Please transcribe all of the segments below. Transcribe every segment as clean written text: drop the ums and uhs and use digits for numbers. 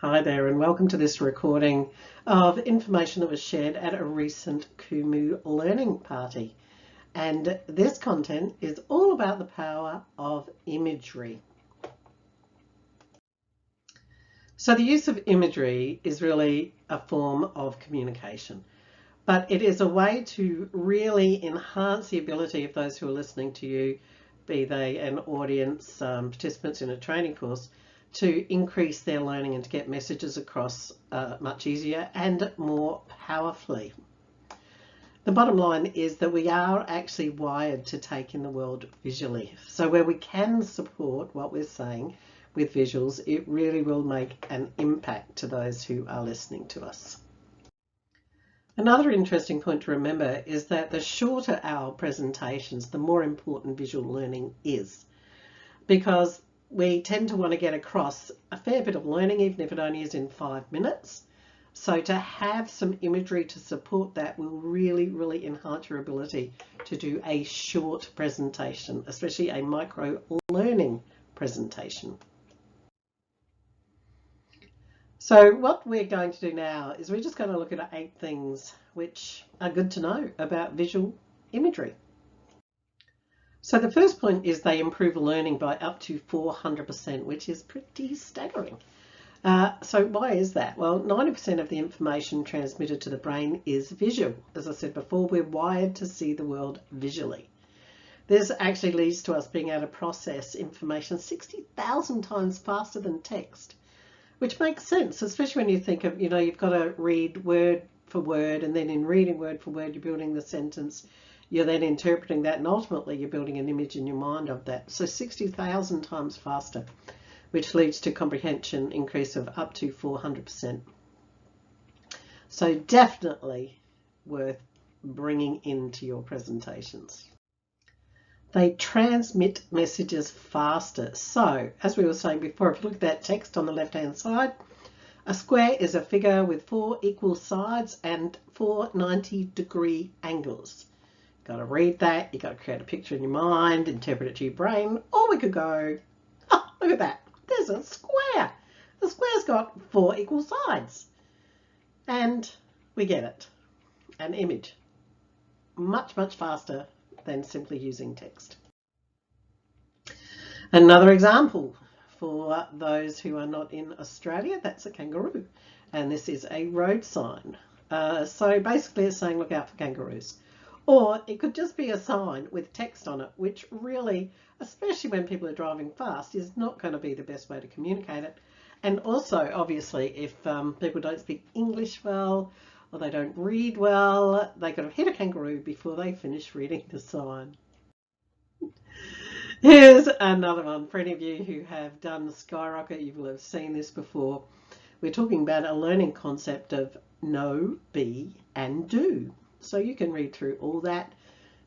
Hi there, and welcome to this recording of information that was shared at a recent Kumu learning party. And this content is all about the power of imagery. So the use of imagery is really a form of communication, but it is a way to really enhance the ability of those who are listening to you, be they an audience, participants in a training course, to increase their learning and to get messages across much easier and more powerfully. The bottom line is that we are actually wired to take in the world visually. So where we can support what we're saying with visuals, it really will make an impact to those who are listening to us. Another interesting point to remember is that the shorter our presentations, the more important visual learning is, because we tend to want to get across a fair bit of learning, even if it only is in 5 minutes. So to have some imagery to support that will really enhance your ability to do a short presentation, especially a micro-learning presentation. So what we're going to do now is we're just going to look at 8 things which are good to know about visual imagery. So the first point is they improve learning by up to 400%, which is pretty staggering. So why is that? Well, 90% of the information transmitted to the brain is visual. As I said before, we're wired to see the world visually. This actually leads to us being able to process information 60,000 times faster than text, which makes sense, especially when you think of, you've got to read word for word, and then in reading word for word, you're building the sentence. You're then interpreting that, and ultimately you're building an image in your mind of that. So 60,000 times faster, which leads to comprehension increase of up to 400%. So definitely worth bringing into your presentations. They transmit messages faster. So as we were saying before, if you look at that text on the left-hand side, a square is a figure with 4 equal sides and 4 90-degree angles. Got to read that, you've got to create a picture in your mind, interpret it to your brain, or we could go, oh, look at that, there's a square. The square's got 4 equal sides. And we get it, an image, much faster than simply using text. Another example for those who are not in Australia, that's a kangaroo. And this is a road sign. So basically it's saying look out for kangaroos. Or it could just be a sign with text on it, which really, especially when people are driving fast, is not going to be the best way to communicate it. And also, obviously, if people don't speak English well, or they don't read well, they could have hit a kangaroo before they finish reading the sign. Here's another one. For any of you who have done Skyrocket, you will have seen this before. We're talking about a learning concept of know, be, and do. So you can read through all that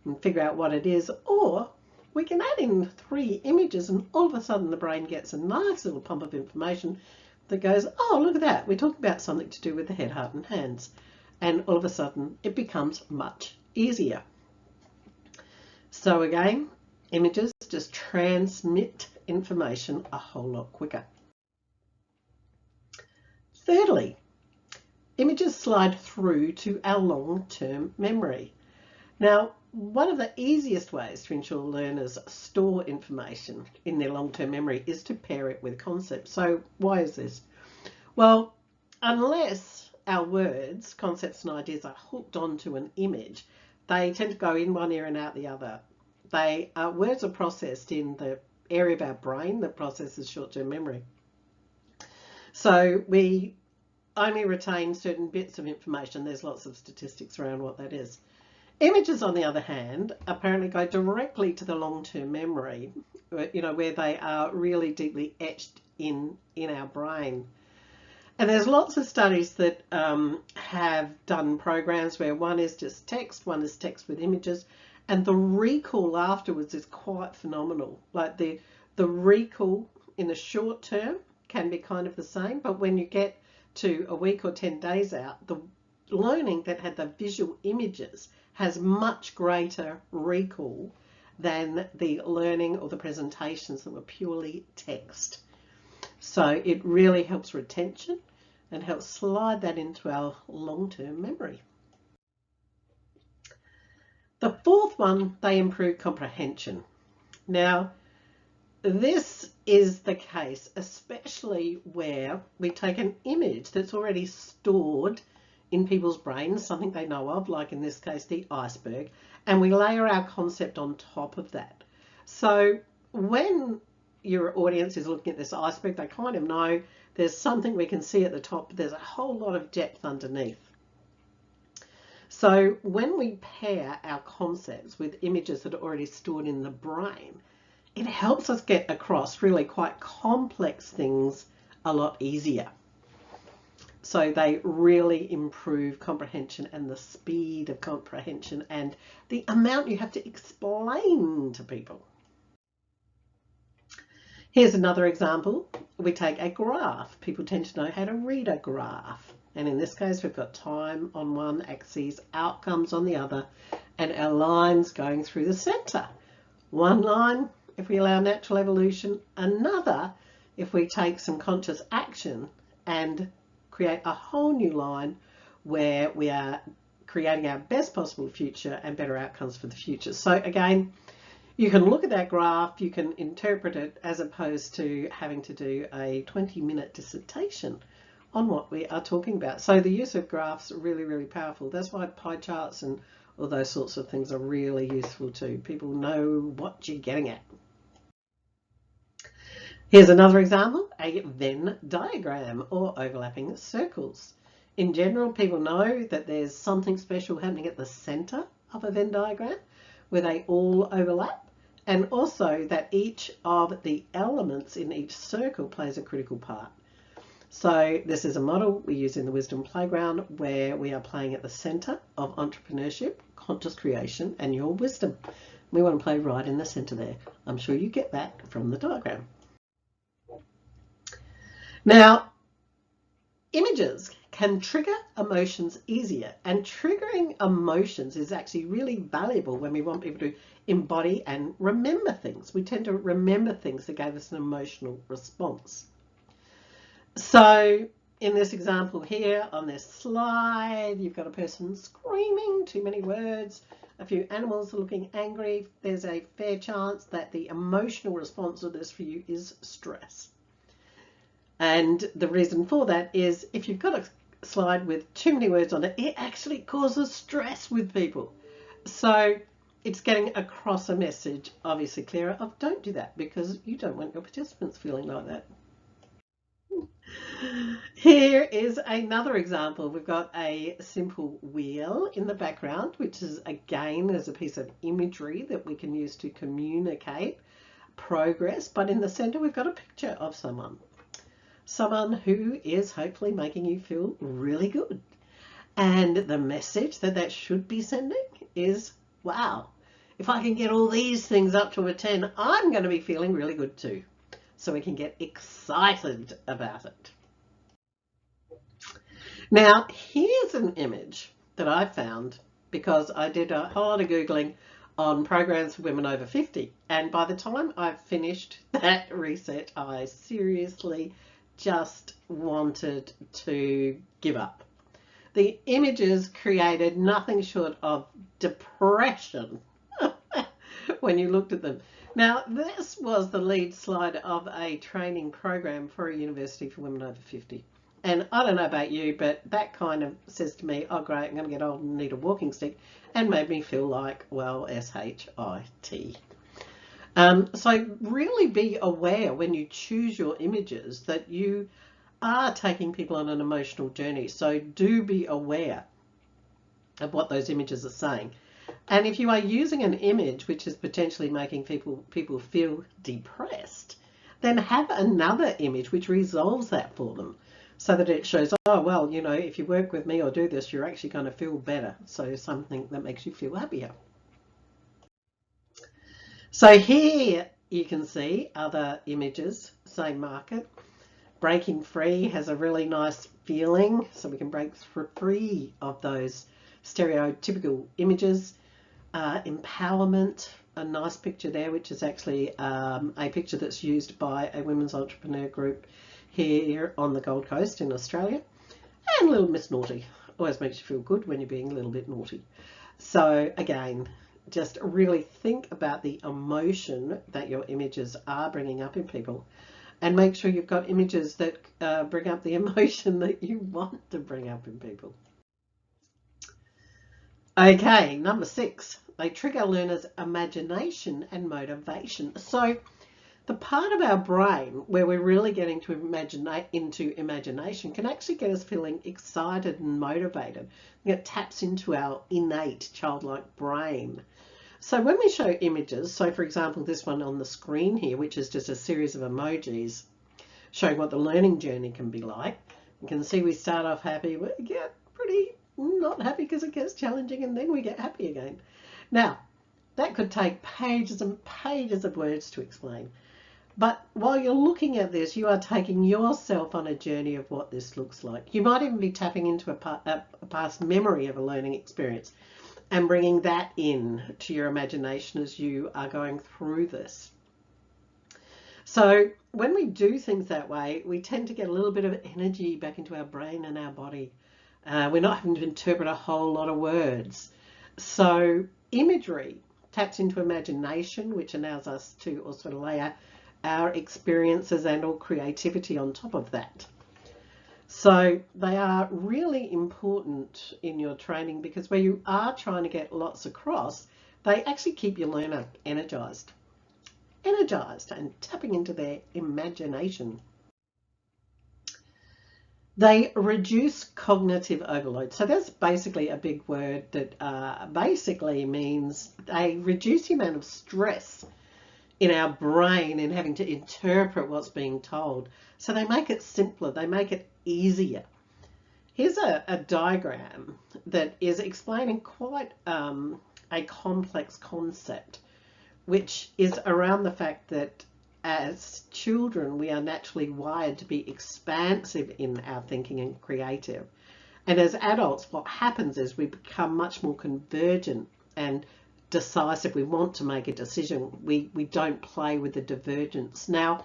and figure out what it is, or we can add in 3 images and all of a sudden the brain gets a nice little pump of information that goes, oh, look at that. We're talking about something to do with the head, heart and hands. And all of a sudden it becomes much easier. So again, images just transmit information a whole lot quicker. Thirdly, images slide through to our long-term memory. Now, one of the easiest ways to ensure learners store information in their long-term memory is to pair it with concepts. So why is this? Well, unless our words, concepts and ideas are hooked onto an image, they tend to go in one ear and out the other. Words are processed in the area of our brain that processes short-term memory. So we only retain certain bits of information. There's lots of statistics around what that is. Images, on the other hand, apparently go directly to the long-term memory, where they are really deeply etched in our brain. And there's lots of studies that have done programs where one is just text, one is text with images, and the recall afterwards is quite phenomenal. Like the recall in the short term can be kind of the same, but when you get to a week or 10 days out, the learning that had the visual images has much greater recall than the learning or the presentations that were purely text. So it really helps retention and helps slide that into our long-term memory. The fourth one, they improve comprehension. Now, this is the case, especially where we take an image that's already stored in people's brains, something they know of, like in this case, the iceberg, and we layer our concept on top of that. So when your audience is looking at this iceberg, they kind of know there's something we can see at the top, but there's a whole lot of depth underneath. So when we pair our concepts with images that are already stored in the brain, it helps us get across really quite complex things a lot easier. So they really improve comprehension and the speed of comprehension and the amount you have to explain to people. Here's another example. We take a graph. People tend to know how to read a graph. And in this case, we've got time on one axis, outcomes on the other, and our lines going through the center. One line if we allow natural evolution, another if we take some conscious action and create a whole new line where we are creating our best possible future and better outcomes for the future. So again, you can look at that graph, you can interpret it as opposed to having to do a 20-minute dissertation on what we are talking about. So the use of graphs are really, really powerful. That's why pie charts and all those sorts of things are really useful too. People know what you're getting at. Here's another example, a Venn diagram or overlapping circles. In general, people know that there's something special happening at the center of a Venn diagram where they all overlap, and also that each of the elements in each circle plays a critical part. So this is a model we use in the Wisdom Playground where we are playing at the center of entrepreneurship, conscious creation, and your wisdom. We want to play right in the center there. I'm sure you get that from the diagram. Now, images can trigger emotions easier, and triggering emotions is actually really valuable when we want people to embody and remember things. We tend to remember things that gave us an emotional response. So in this example here on this slide, you've got a person screaming, too many words, a few animals are looking angry. There's a fair chance that the emotional response of this for you is stress. And the reason for that is if you've got a slide with too many words on it, it actually causes stress with people. So it's getting across a message, obviously clearer, of don't do that because you don't want your participants feeling like that. Here is another example. We've got a simple wheel in the background, which is again as a piece of imagery that we can use to communicate progress. But in the center, we've got a picture of someone who is hopefully making you feel really good. And the message that should be sending is, wow, if I can get all these things up to a 10, I'm going to be feeling really good too. So we can get excited about it. Now, here's an image that I found because I did a whole lot of Googling on programs for women over 50. And by the time I finished that research, I seriously just wanted to give up. The images created nothing short of depression when you looked at them. Now, this was the lead slide of a training program for a university for women over 50. And I don't know about you, but that kind of says to me, oh great, I'm going to get old and need a walking stick, and made me feel like, well, S-H-I-T. So really be aware when you choose your images that you are taking people on an emotional journey. So do be aware of what those images are saying. And if you are using an image which is potentially making people feel depressed, then have another image which resolves that for them so that it shows, oh, well, you know, if you work with me or do this, you're actually going to feel better. So something that makes you feel happier. So here you can see other images, same market. Breaking free has a really nice feeling, so we can break free of those stereotypical images. Empowerment, a nice picture there, which is actually a picture that's used by a women's entrepreneur group here on the Gold Coast in Australia, and Little Miss Naughty. Always makes you feel good when you're being a little bit naughty. So again, just really think about the emotion that your images are bringing up in people, and make sure you've got images that bring up the emotion that you want to bring up in people. Okay, number 6, they trigger learners' imagination and motivation. So the part of our brain where we're really getting to into imagination can actually get us feeling excited and motivated. It taps into our innate childlike brain. So when we show images, so for example this one on the screen here, which is just a series of emojis showing what the learning journey can be like, you can see we start off happy, we get pretty not happy because it gets challenging, and then we get happy again. Now that could take pages and pages of words to explain. But while you're looking at this, you are taking yourself on a journey of what this looks like. You might even be tapping into a past memory of a learning experience and bringing that in to your imagination as you are going through this. So when we do things that way, we tend to get a little bit of energy back into our brain and our body. We're not having to interpret a whole lot of words. So imagery taps into imagination, which allows us to also layer our experiences and or creativity on top of that. So they are really important in your training, because where you are trying to get lots across, they actually keep your learner energized and tapping into their imagination. They reduce cognitive overload. So that's basically a big word that basically means they reduce the amount of stress in our brain in having to interpret what's being told. So they make it simpler, they make it easier. Here's a diagram that is explaining quite a complex concept, which is around the fact that as children we are naturally wired to be expansive in our thinking and creative, and as adults what happens is we become much more convergent and decisive. We want to make a decision. We don't play with the divergence. Now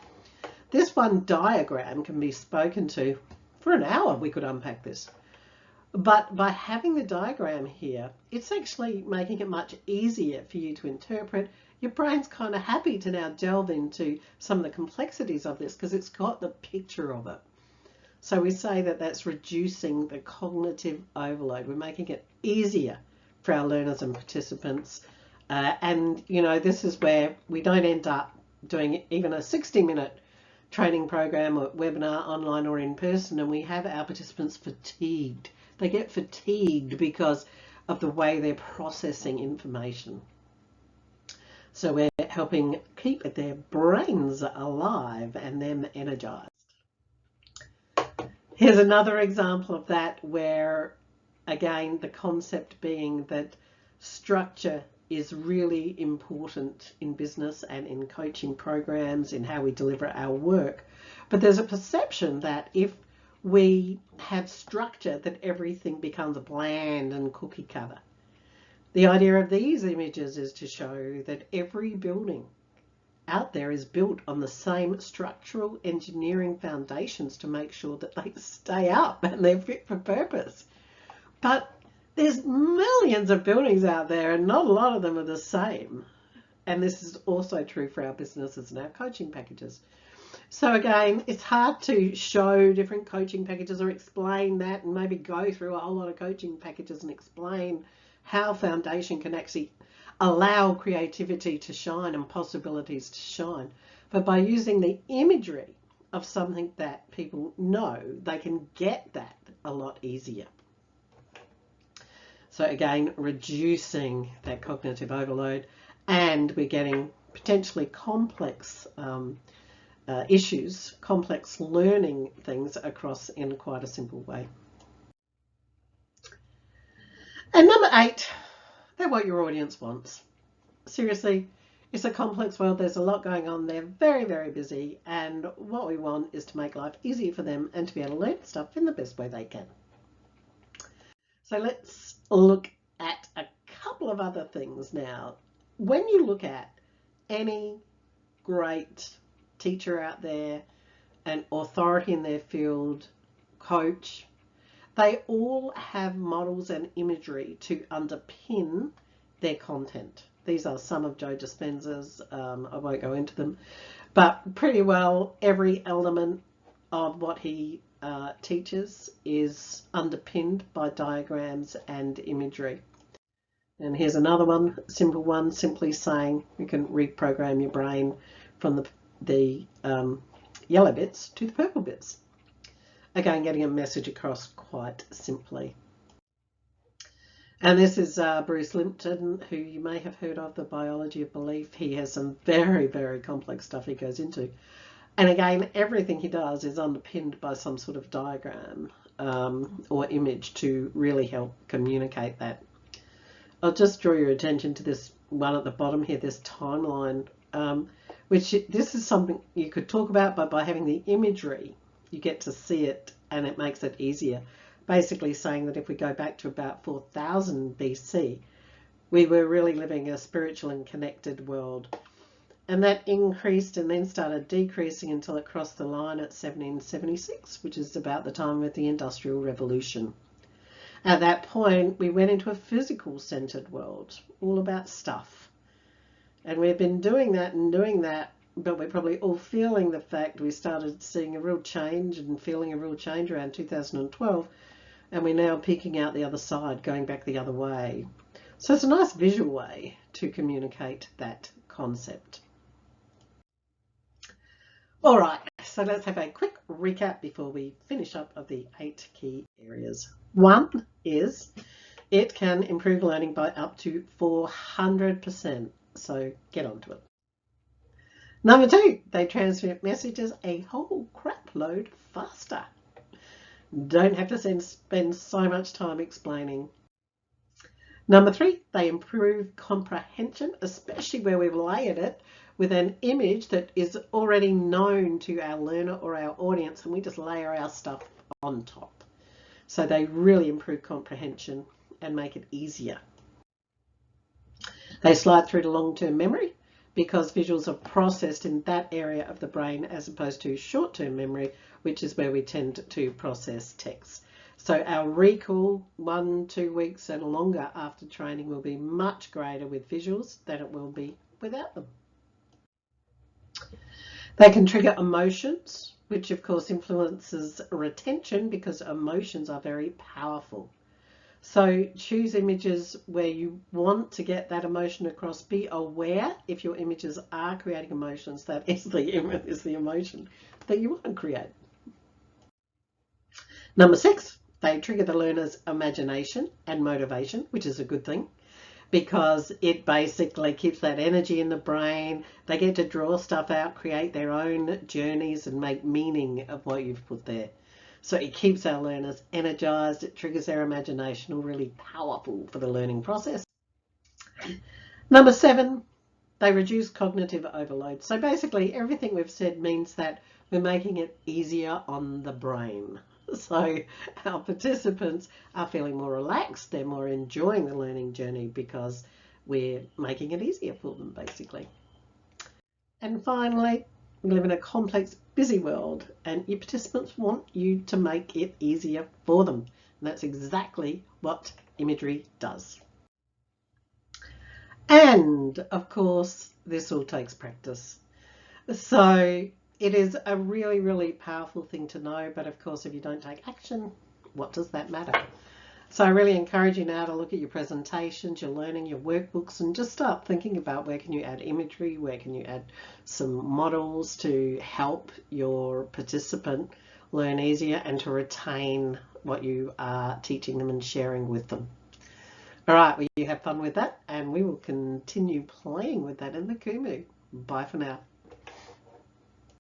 this one diagram can be spoken to for an hour. We could unpack this, but by having the diagram here, it's actually making it much easier for you to interpret. Your brain's kind of happy to now delve into some of the complexities of this because it's got the picture of it. So we say that that's reducing the cognitive overload. We're making it easier for our learners and participants. And you know, this is where we don't end up doing even a 60-minute training program or webinar online or in person, and we have our participants fatigued. They get fatigued because of the way they're processing information. So we're helping keep their brains alive and them energized. Here's another example of that, where again the concept being that structure is really important in business and in coaching programs, in how we deliver our work. But there's a perception that if we have structure, that everything becomes bland and cookie cutter. The idea of these images is to show that every building out there is built on the same structural engineering foundations to make sure that they stay up and they're fit for purpose. But there's millions of buildings out there and not a lot of them are the same. And this is also true for our businesses and our coaching packages. So again, it's hard to show different coaching packages or explain that, and maybe go through a whole lot of coaching packages and explain how foundation can actually allow creativity to shine and possibilities to shine. But by using the imagery of something that people know, they can get that a lot easier. So again, reducing that cognitive overload, and we're getting potentially complex issues, complex learning things across in quite a simple way. And number 8, they're what your audience wants. Seriously, it's a complex world. There's a lot going on. They're very, very busy. And what we want is to make life easier for them and to be able to learn stuff in the best way they can. So let's look at a couple of other things now. When you look at any great teacher out there, an authority in their field, coach. They all have models and imagery to underpin their content. These are some of Joe Dispenza's, I won't go into them, but pretty well every element of what he teaches is underpinned by diagrams and imagery. And here's another one, simple one, simply saying you can reprogram your brain from the yellow bits to the purple bits. Again, getting a message across quite simply. And this is Bruce Lipton, who you may have heard of, The Biology of Belief. He has some very, very complex stuff he goes into. And again, everything he does is underpinned by some sort of diagram or image to really help communicate that. I'll just draw your attention to this one at the bottom here, this timeline, which this is something you could talk about, but by having the imagery, you get to see it and it makes it easier. Basically saying that if we go back to about 4000 BC, we were really living a spiritual and connected world. And that increased and then started decreasing until it crossed the line at 1776, which is about the time of the Industrial Revolution. At that point, we went into a physical centered world, all about stuff. And we've been doing that and doing that, but we're probably all feeling the fact we started seeing a real change and feeling a real change around 2012. And we're now peeking out the other side, going back the other way. So it's a nice visual way to communicate that concept. All right, so let's have a quick recap before we finish up of the 8 key areas. One is it can improve learning by up to 400%. So get onto it. Number 2, they transmit messages a whole crap load faster. Don't have to spend so much time explaining. Number 3, they improve comprehension, especially where we've layered it with an image that is already known to our learner or our audience, and we just layer our stuff on top. So they really improve comprehension and make it easier. They slide through to long-term memory because visuals are processed in that area of the brain as opposed to short-term memory, which is where we tend to process text. So our recall 1-2 weeks and longer after training will be much greater with visuals than it will be without them. They can trigger emotions, which of course influences retention because emotions are very powerful. So choose images where you want to get that emotion across. Be aware if your images are creating emotions, that is the emotion that you want to create. Number 6, they trigger the learner's imagination and motivation, which is a good thing because it basically keeps that energy in the brain. They get to draw stuff out, create their own journeys and make meaning of what you've put there. So it keeps our learners energized, it triggers their imagination, all really powerful for the learning process. Number 7, they reduce cognitive overload. So basically everything we've said means that we're making it easier on the brain. So our participants are feeling more relaxed, they're more enjoying the learning journey because we're making it easier for them basically. And finally, we live in a complex, busy world and your participants want you to make it easier for them. And that's exactly what imagery does. And of course, this all takes practice. So it is a really, really powerful thing to know. But of course, if you don't take action, what does that matter? So I really encourage you now to look at your presentations, your learning, your workbooks, and just start thinking about where can you add imagery, where can you add some models to help your participant learn easier and to retain what you are teaching them and sharing with them. All right, well, you have fun with that, and we will continue playing with that in the Kumu. Bye for now.